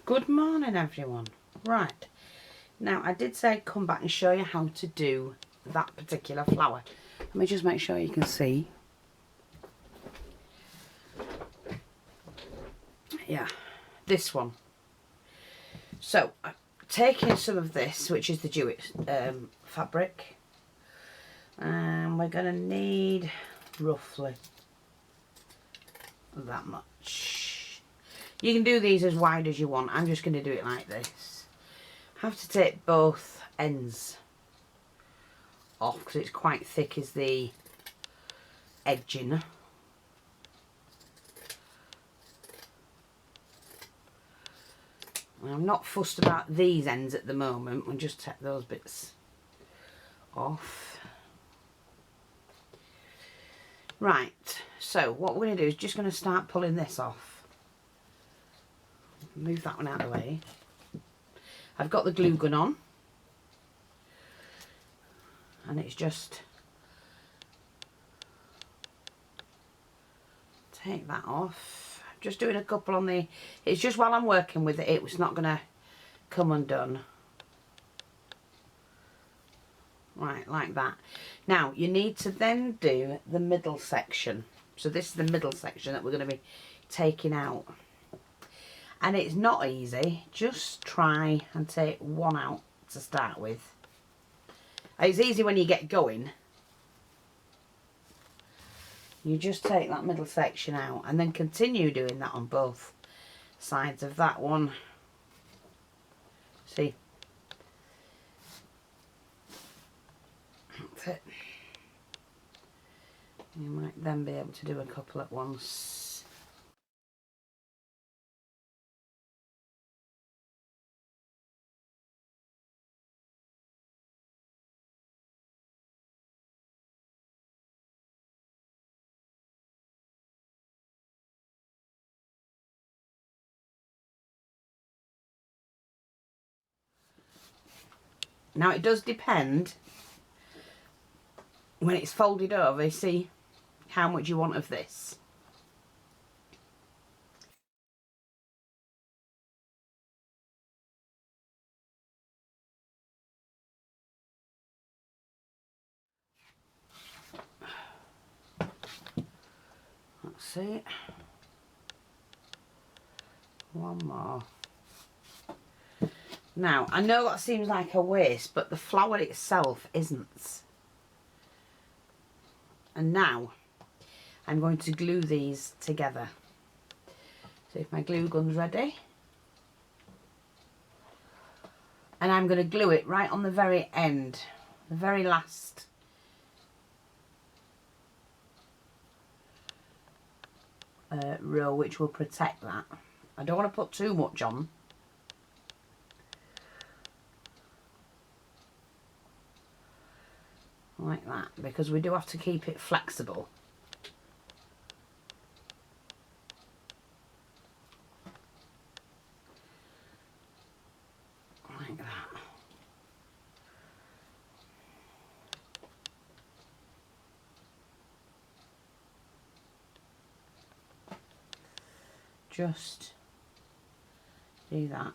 Good morning everyone. Right, now I did say I'd come back and show you how to do that particular flower. Let me just make sure you can see. Yeah, this one. So I'm taking some of this, which is the Jute fabric, and we're going to need roughly that much. You can do these as wide as you want. I'm just going to do it like this. Have to take both ends off because it's quite thick as the edging. I'm not fussed about these ends at the moment. We'll just take those bits off. Right, so what we're going to do is just going to start pulling this off. Move that one out of the way. I've got the glue gun on. And it's just... take that off. Just doing a couple on the... it's just while I'm working with it, it's not going to come undone. Right, like that. Now, you need to then do the middle section. So this is the middle section that we're going to be taking out. And it's not easy. Just try and take one out to start with. It's easy when you get going. You just take that middle section out and then continue doing that on both sides of that one. See? That's it. You might then be able to do a couple at once. Now it does depend when it's folded over, see how much you want of this. Let's see. One more. Now, I know that seems like a waste, but the flower itself isn't. And now, I'm going to glue these together. So if my glue gun's ready. And I'm going to glue it right on the very end, the very last row, which will protect that. I don't want to put too much on. Like that, because we do have to keep it flexible. Like that. Just do that.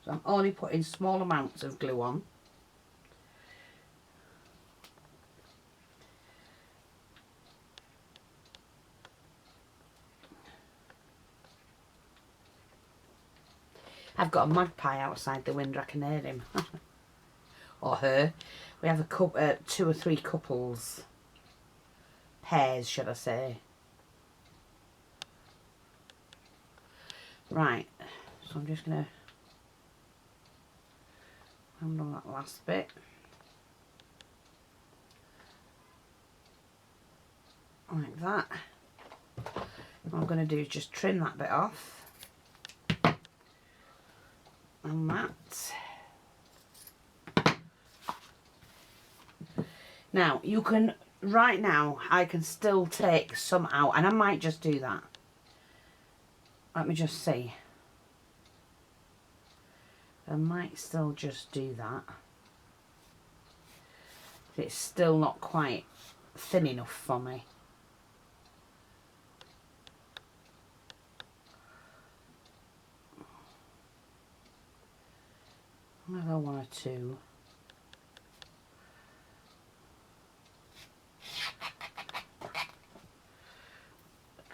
So I'm only putting small amounts of glue on. I've got a magpie outside the window, I can hear him. Or her. We have a couple, 2 or 3 couples. Pairs, should I say. Right, so I'm just going to handle that last bit. Like that. What I'm going to do is just trim that bit off. And that. Now, you can, right now, I can still take some out, and I might just do that. Let me just see. I might still just do that. It's still not quite thin enough for me. Another one or two.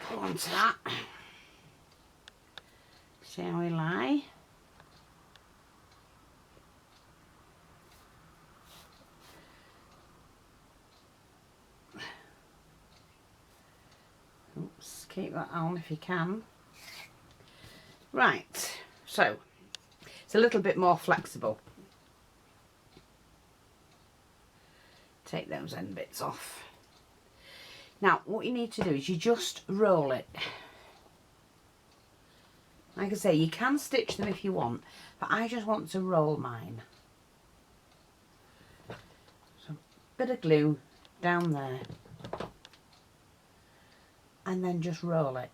Go on to that. See how we lie. Oops, keep that on if you can. Right, so it's a little bit more flexible. Take those end bits off. Now, what you need to do is you just roll it. Like I say, you can stitch them if you want, but I just want to roll mine. So, bit of glue down there. And then just roll it.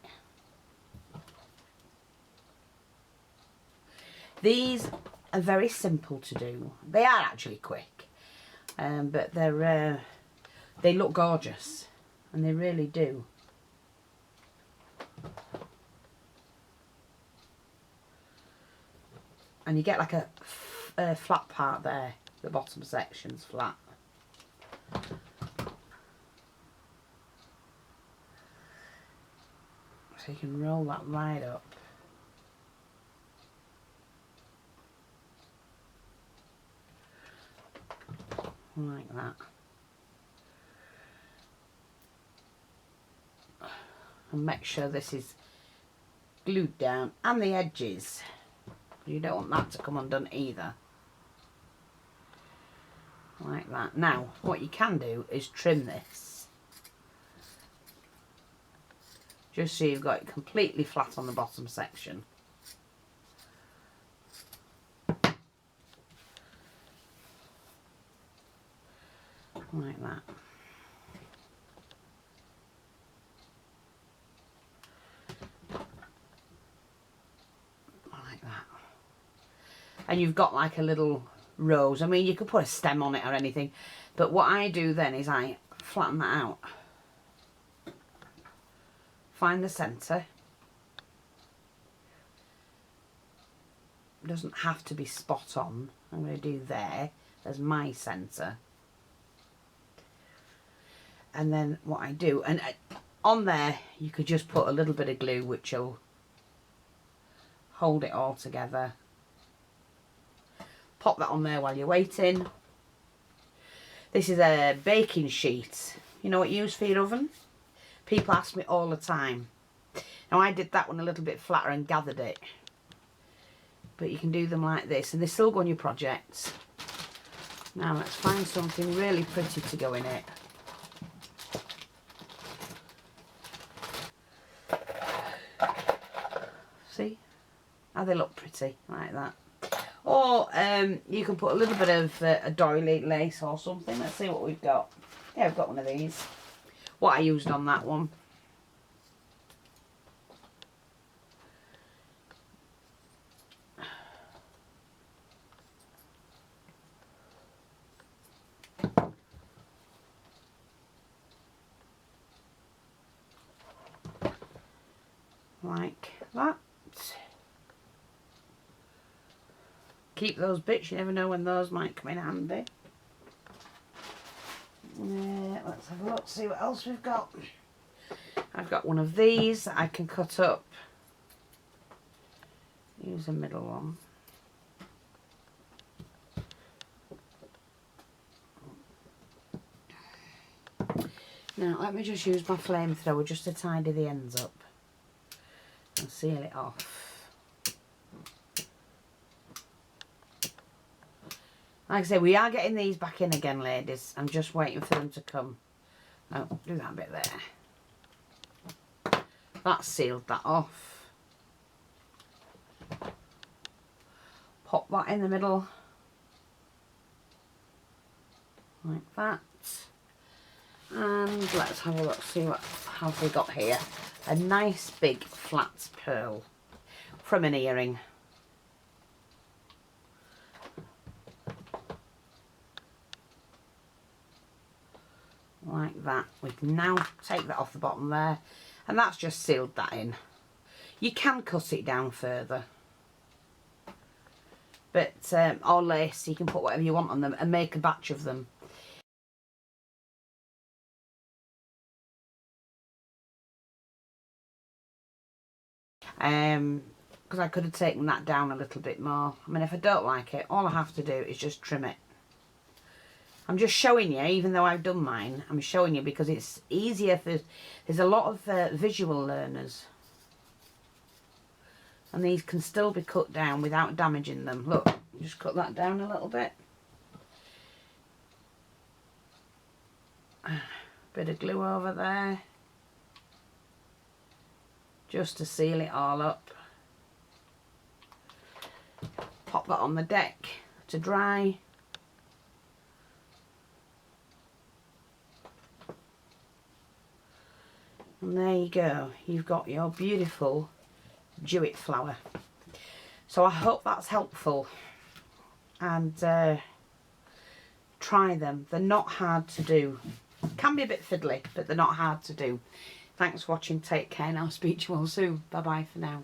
These are very simple to do. They are actually quick, but they look gorgeous, and they really do. And you get like a flat part there. The bottom section's flat. So you can roll that right up. Like that. And make sure this is glued down, and the edges. You don't want that to come undone either. Like that. Now, what you can do is trim this. Just so you've got it completely flat on the bottom section. Like that. Like that. And you've got like a little rose. I mean, you could put a stem on it or anything. But what I do then is I flatten that out. Find the centre. It doesn't have to be spot on. I'm going to do there as my centre. And then what I do, and on there you could just put a little bit of glue which will hold it all together. Pop that on there while you're waiting. This is a baking sheet. You know what you use for your oven? People ask me all the time. Now I did that one a little bit flatter and gathered it. But you can do them like this, and they still go on your projects. Now let's find something really pretty to go in it. See how they look pretty like that. Or you can put a little bit of a doily lace or something. Let's see what we've got. Yeah, I've got one of these. What I used on that one. Like that. Keep those bits, you never know when those might come in handy. Let's have a look, see what else we've got. I've got one of these that I can cut up. Use the middle one. Now let me just use my flamethrower just to tidy the ends up and seal it off. Like I say, we are getting these back in again, ladies. I'm just waiting for them to come. Oh, do that bit there. That sealed that off. Pop that in the middle. Like that. And let's have a look, see what have we got here. A nice big flat pearl from an earring. like that. We can now take that off the bottom there, and that's just sealed that in. You can cut it down further, but or lace, you can put whatever you want on them and make a batch of them. Because I could have taken that down a little bit more. I mean, if I don't like it, all I have to do is just trim it. I'm just showing you, even though I've done mine, I'm showing you because it's easier for, there's a lot of visual learners. And these can still be cut down without damaging them. Look, just cut that down a little bit. Bit of glue over there. Just to seal it all up. Pop that on the deck to dry. And there you go. You've got your beautiful Jute flower. So I hope that's helpful. And try them. They're not hard to do. Can be a bit fiddly, but they're not hard to do. Thanks for watching. Take care, and I'll speak to you all soon. Bye bye for now.